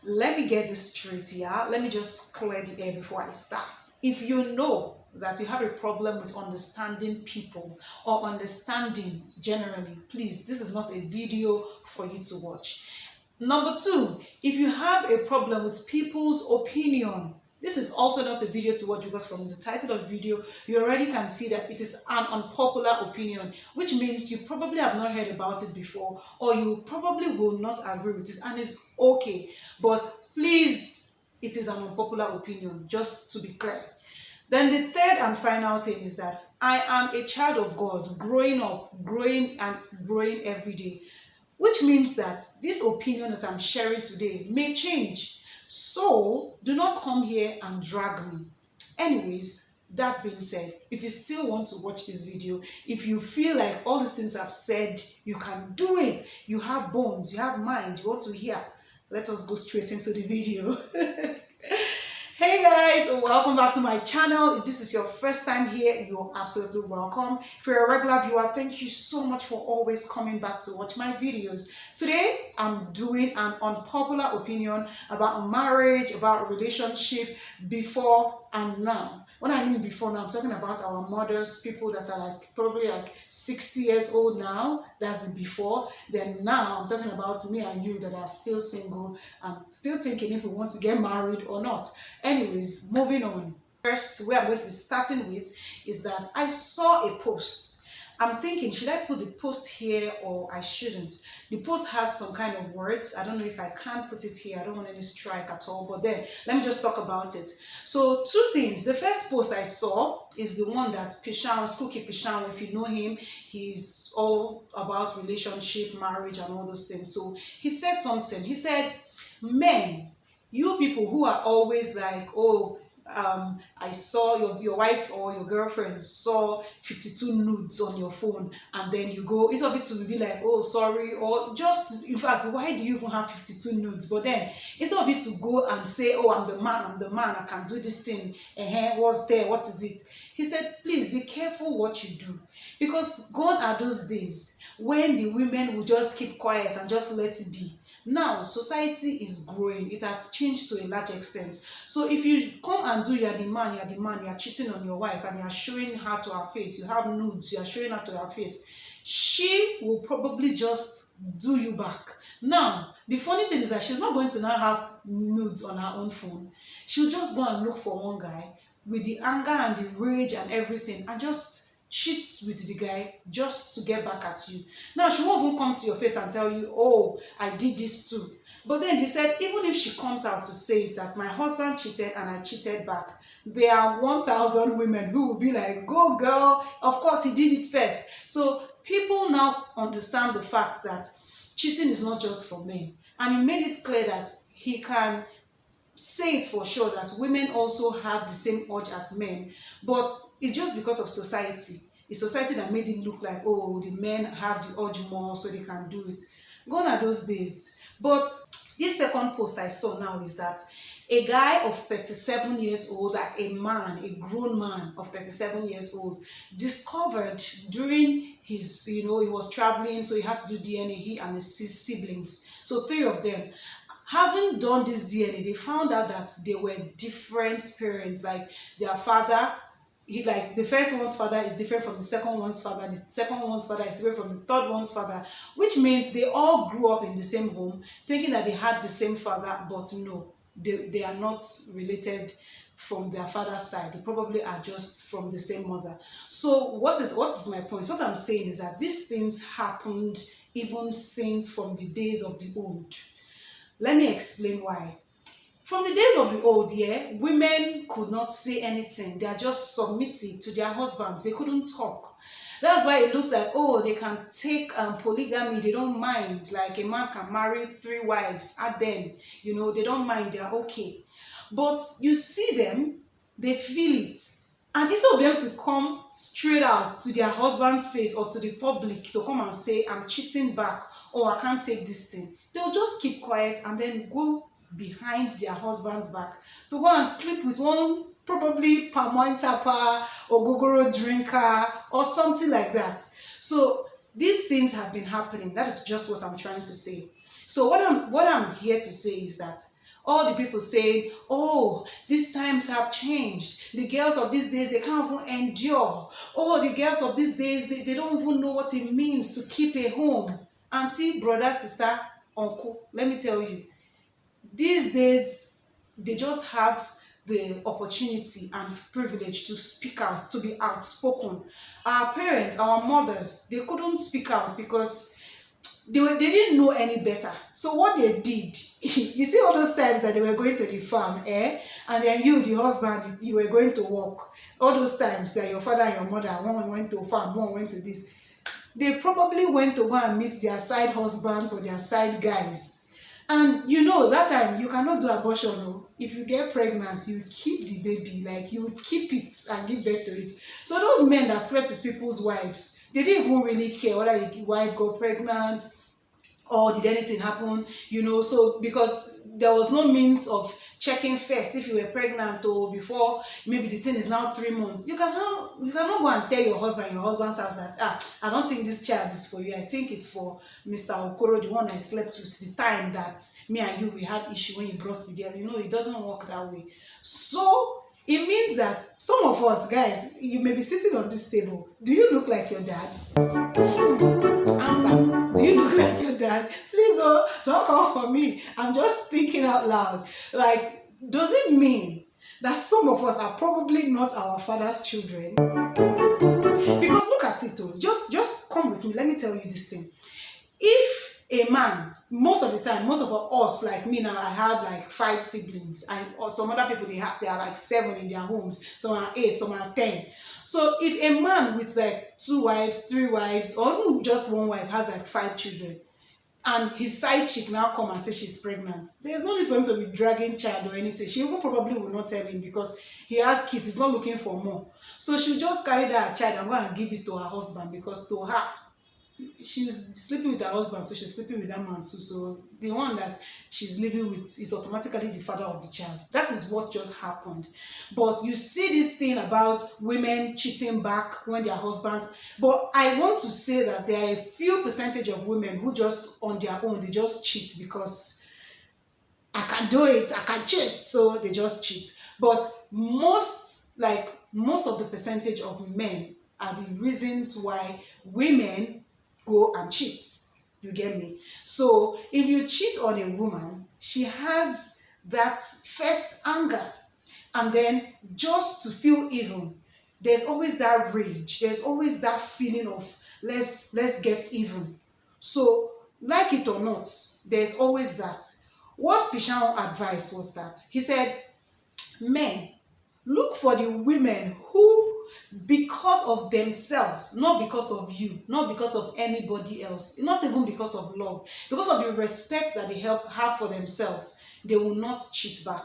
Let me get this straight here. Let me just clear the air before I start. If you know that you have a problem with understanding people or understanding generally, please, this is not a video for you to watch. Number two, if you have a problem with people's opinion, this is also not a video to watch, because from the title of the video, you already can see that it is an unpopular opinion, which means you probably have not heard about it before, or you probably will not agree with it, and it's okay. But please, it is an unpopular opinion, just to be clear. Then the third and final thing is that I am a child of God, growing up, growing every day, which means that this opinion that I'm sharing today may change. So do not come here and drag me. Anyways, that being said, if you still want to watch this video, if you feel like all these things I've said, you can do it, you have bones, you have mind, you want to hear, let us go straight into the video. Hey guys, welcome back to my channel. If this is your first time here, you're absolutely welcome. If you're a regular viewer, thank you so much for always coming back to watch my videos. Today, I'm doing an unpopular opinion about marriage, about relationship before and now. When I mean before now, I'm talking about our mothers, people that are probably 60 years old now. That's the before. Then now, I'm talking about me and you that are still single and still thinking if we want to get married or not. Anyways, moving on. First, where I'm going to be starting with is that I saw a post. I'm thinking, should I put the post here or I shouldn't? The post has some kind of words. I don't know if I can put it here. I don't want any strike at all. But then, let me just talk about it. So, two things. The first post I saw is the one that Cookie Pishan, if you know him, he's all about relationship, marriage, and all those things. So, he said something. He said, men, you people who are always like, oh, I saw your wife or your girlfriend saw 52 nudes on your phone, and then you go, instead of it to be like, oh, sorry, or just, in fact, why do you even have 52 nudes? But then, instead of it to go and say, oh, I'm the man, I can do this thing, what's there, what is it? He said, please be careful what you do, because gone are those days when the women will just keep quiet and just let it be. Now, society is growing. It has changed to a large extent. So if you come and do, you're the man, you are cheating on your wife and you're showing her to her face, you have nudes, you are showing her to her face, she will probably just do you back. Now, the funny thing is that she's not going to now have nudes on her own phone. She'll just go and look for one guy with the anger and the rage and everything and just cheats with the guy just to get back at you. Now, she won't even come to your face and tell you, oh, I did this too. But then he said, even if she comes out to say that my husband cheated and I cheated back, there are 1,000 women who will be like, go girl, of course he did it first. So people now understand the fact that cheating is not just for men. And he made it clear that he can say it for sure that women also have the same urge as men, but it's just because of society. It's society that made it look like, oh, the men have the urge more so they can do it. Gone are those days. But this second post I saw now is that a guy of 37 years old, like a man, a grown man of 37 years old, discovered during his, he was traveling, so he had to do DNA, he and his siblings, so 3 of them. Having done this DNA, they found out that they were different parents. Like their father, the first one's father is different from the second one's father. The second one's father is different from the third one's father, which means they all grew up in the same home, thinking that they had the same father, but no, they are not related from their father's side. They probably are just from the same mother. So what is my point? What I'm saying is that these things happened even since from the days of the old. Let me explain why. From the days of the old, women could not say anything. They are just submissive to their husbands. They couldn't talk. That's why it looks like, oh, they can take polygamy. They don't mind. Like a man can marry 3 wives at them. They don't mind. They are okay. But you see them, they feel it. And instead of them to come straight out to their husband's face or to the public to come and say, I'm cheating back, or I can't take this thing, they'll just keep quiet and then go behind their husband's back to go and sleep with one probably palm wine tapper or gogoro drinker or something like that. So these things have been happening. That is just what I'm trying to say. So what I'm here to say is that all the people saying, oh, these times have changed. The girls of these days, they can't even endure. Oh, the girls of these days, they don't even know what it means to keep a home. Auntie, brother, sister, uncle, let me tell you, these days, they just have the opportunity and privilege to speak out, to be outspoken. Our parents, our mothers, they couldn't speak out because they didn't know any better. So what they did, you see all those times that they were going to the farm, and then you, the husband, you were going to work. All those times that your father and your mother, one went to farm, one went to this. They probably went to go and meet their side husbands or their side guys. And you know, that time, you cannot do abortion. No? If you get pregnant, you keep the baby, like you keep it and give birth to it. So those men that slept with people's wives, they didn't even really care whether the wife got pregnant or did anything happen, you know, so because there was no means of checking first if you were pregnant or before maybe the thing is now 3 months. You cannot go and tell your husband in your husband's house that, I don't think this child is for you. I think it's for Mr. Okoro, the one I slept with the time that me and you, we had issue when you brought the girl. You know, it doesn't work that way. So it means that some of us, guys, you may be sitting on this table. Do you look like your dad? Answer. Do you look like your dad? Please, don't come for me. I'm just thinking out loud. Like, does it mean that some of us are probably not our father's children? Because look at it, just come with me. Let me tell you this thing. If a man, most of the time, most of us, like me now, I have like 5 siblings, and some other people, they are like 7 in their homes, some are 8, some are 10. So if a man with like 2 wives, 3 wives, or even just 1 wife has like 5 children, and his side chick now come and say she's pregnant, there's no need for him to be dragging child or anything. She even probably will not tell him because he has kids, he's not looking for more. So she'll just carry that child and go and give it to her husband, because to her, she's sleeping with her husband, so she's sleeping with that man too. So the one that she's living with is automatically the father of the child. That is what just happened. But you see this thing about women cheating back when their husbands. But I want to say that there are a few percentage of women who just on their own, they just cheat because I can do it, I can cheat, so they just cheat. But most of the percentage of men are the reasons why women go and cheat. You get me? So if you cheat on a woman, she has that first anger, and then just to feel even, there's always that rage, there's always that feeling of let's get even. So like it or not, there's always that. What Pishan advised was that he said, men, look for the women who, because of themselves, not because of you, not because of anybody else, not even because of love, because of the respect that they have for themselves, they will not cheat back.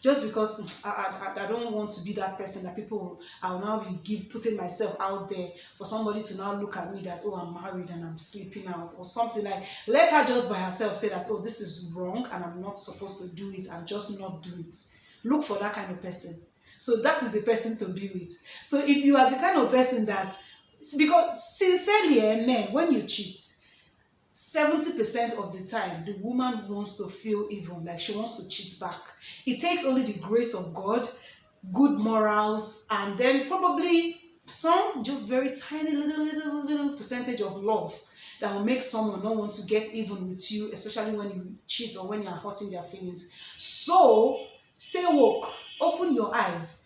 Just because I don't want to be that person that I'll now be putting myself out there for somebody to now look at me that, oh, I'm married and I'm sleeping out or something. Like, let her just by herself say that, oh, this is wrong and I'm not supposed to do it, and just not do it. Look for that kind of person. So that is the person to be with. So if you are the kind of person that, because sincerely, men, when you cheat, 70% of the time, the woman wants to feel even, like she wants to cheat back. It takes only the grace of God, good morals, and then probably some just very tiny little percentage of love that will make someone not want to get even with you, especially when you cheat or when you are hurting their feelings. So stay woke, open your eyes.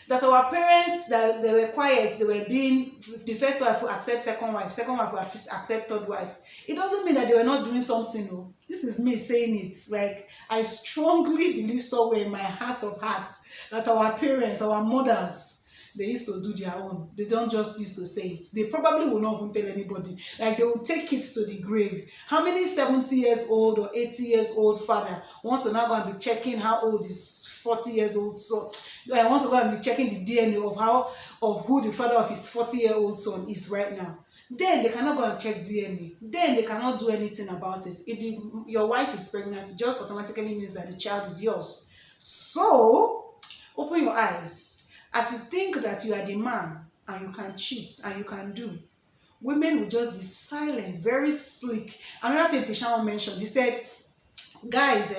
That our parents, that they were quiet, they were being, the first wife will accept second wife will accept third wife. It doesn't mean that they were not doing something. No. This is me saying it. Like, I strongly believe somewhere in my heart of hearts that our parents, our mothers, they used to do their own. They don't just used to say it. They probably will not even tell anybody. Like, they will take it to the grave. How many 70 years old or 80 years old father wants to now go and be checking how old is 40 years old son? I want to go and be checking the DNA of who the father of his 40-year-old son is right now. Then they cannot go and check DNA. Then they cannot do anything about it. If your wife is pregnant, it just automatically means that the child is yours. So, open your eyes. As you think that you are the man and you can cheat and you can do, women will just be silent, very slick. Another thing Pishan mentioned, he said, Guys,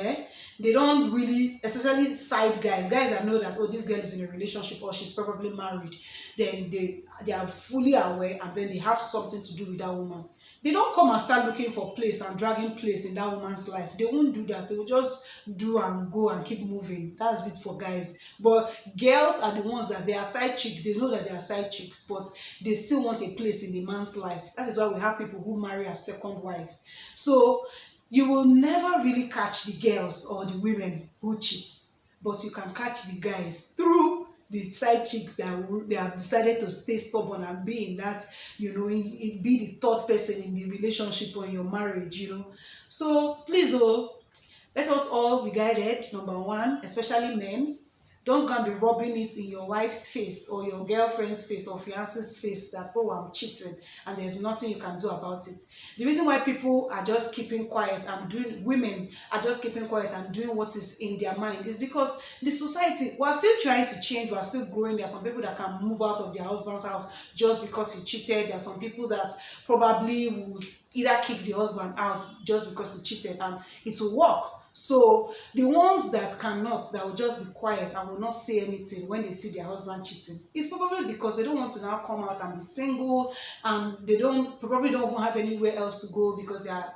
they don't really, especially side guys that know that, oh, this girl is in a relationship or she's probably married, then they are fully aware, and then they have something to do with that woman. They don't come and start looking for place and dragging place in that woman's life. They won't do that. They will just do and go and keep moving. That's it for guys. But girls are the ones that they are side chicks. They know that they are side chicks, but they still want a place in the man's life. That is why we have people who marry a second wife. So you will never really catch the girls or the women who cheat, but you can catch the guys through the side chicks that they have decided to stay stubborn and be in that, you know, be the third person in the relationship or in your marriage, you know. So please, let us all be guided. Number one, especially men, don't go and be rubbing it in your wife's face or your girlfriend's face or fiance's face that, oh, I'm cheating, and there's nothing you can do about it. The reason why people are just keeping quiet and women are just keeping quiet and doing what is in their mind is because the society, we're still trying to change, we're still growing. There are some people that can move out of their husband's house just because he cheated. There are some people that probably would either kick the husband out just because he cheated, and it will work. So the ones that cannot, that will just be quiet and will not say anything when they see their husband cheating, it's probably because they don't want to now come out and be single, and they probably don't even have anywhere else to go because they are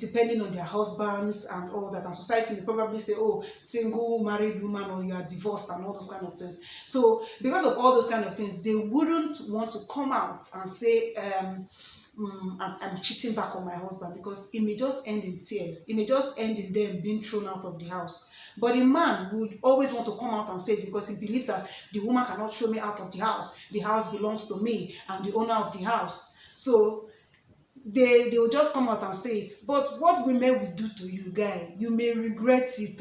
depending on their husbands and all that. And society will probably say, oh, single married woman, or you are divorced, and all those kind of things. So because of all those kind of things, they wouldn't want to come out and say, I'm cheating back on my husband, because it may just end in tears. It may just end in them being thrown out of the house. But a man would always want to come out and say it because he believes that the woman cannot throw me out of the house. The house belongs to me. I'm the owner of the house. So they will just come out and say it. But what women will do to you, guy, you may regret it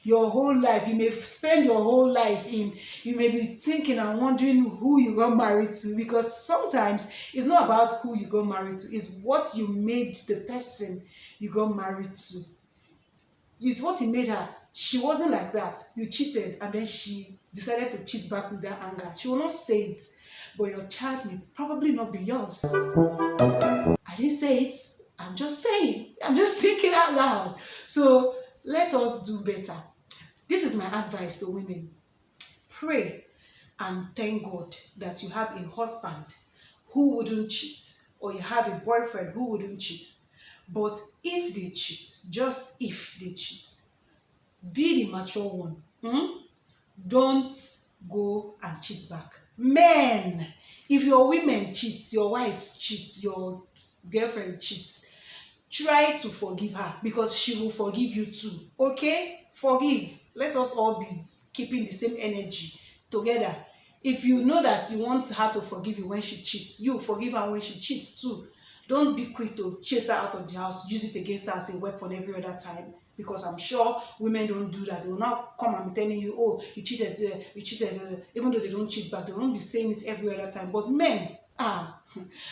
your whole life. You may spend your whole life you may be thinking and wondering who you got married to, because sometimes it's not about who you got married to, it's what you made the person you got married to. It's what you made her. She wasn't like that. You cheated, and then she decided to cheat back with that anger. She will not say it, but your child may probably not be yours. I didn't say it. I'm just saying. I'm just thinking out loud. So let us do better. This is my advice to women. Pray and thank God that you have a husband who wouldn't cheat, or you have a boyfriend who wouldn't cheat. But if they cheat, just if they cheat, be the mature one. Don't go and cheat back. Men, if your women cheat, your wife cheats, your girlfriend cheats, try to forgive her, because she will forgive you too. Okay? Forgive. Let us all be keeping the same energy together. If you know that you want her to forgive you when she cheats, you forgive her when she cheats too. Don't be quick to chase her out of the house, use it against her as a weapon every other time. Because I'm sure women don't do that. They will not come and be telling you, oh, you cheated, even though they don't cheat back. They won't be saying it every other time. But men, I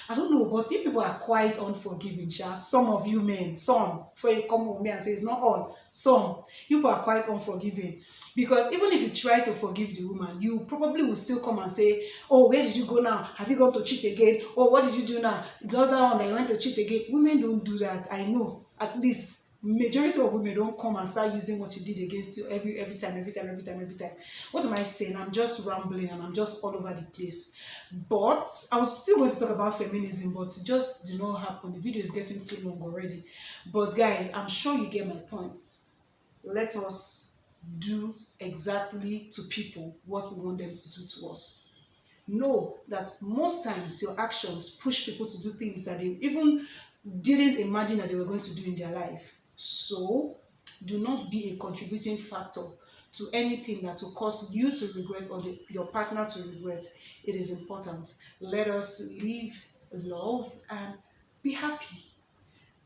don't know, but you people are quite unforgiving. Some of you men, some, before you come with me and say it's not all, some, you people are quite unforgiving. Because even if you try to forgive the woman, you probably will still come and say, oh, where did you go now? Have you gone to cheat again? Oh, what did you do now? The other one that you went to cheat again. Women don't do that. I know, at least. Majority of women don't come and start using what you did against you every time. What am I saying? I'm just rambling and I'm just all over the place. But I was still going to talk about feminism, but it just did not happen. The video is getting too long already. But guys, I'm sure you get my point. Let us do exactly to people what we want them to do to us. Know that most times your actions push people to do things that they even didn't imagine that they were going to do in their life. So, do not be a contributing factor to anything that will cause you to regret or your partner to regret. It is important. Let us live, love, and be happy.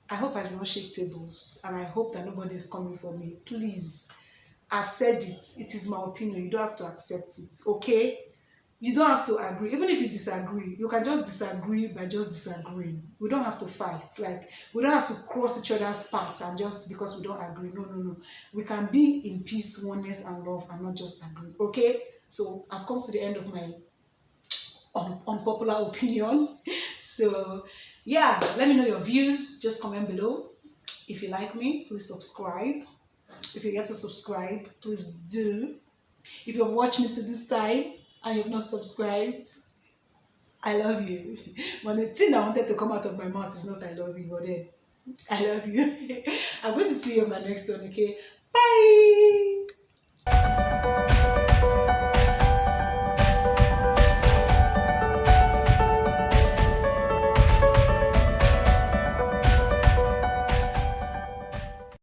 I hope I do not shake tables, and I hope that nobody is coming for me. Please, I've said it. It is my opinion. You don't have to accept it, okay? You don't have to agree. Even if you disagree, you can just disagree by just disagreeing. We don't have to fight. Like, we don't have to cross each other's paths and just because we don't agree. No. We can be in peace, oneness, and love, and not just agree. Okay? So I've come to the end of my unpopular opinion. So yeah, let me know your views. Just comment below. If you like me, please subscribe. If you get to subscribe, please do. If you've watched me to this time and you've not subscribed, I love you. But the thing I wanted to come out of my mouth is not I love you, but then I love you. I'm going to see you in my next one, okay? Bye!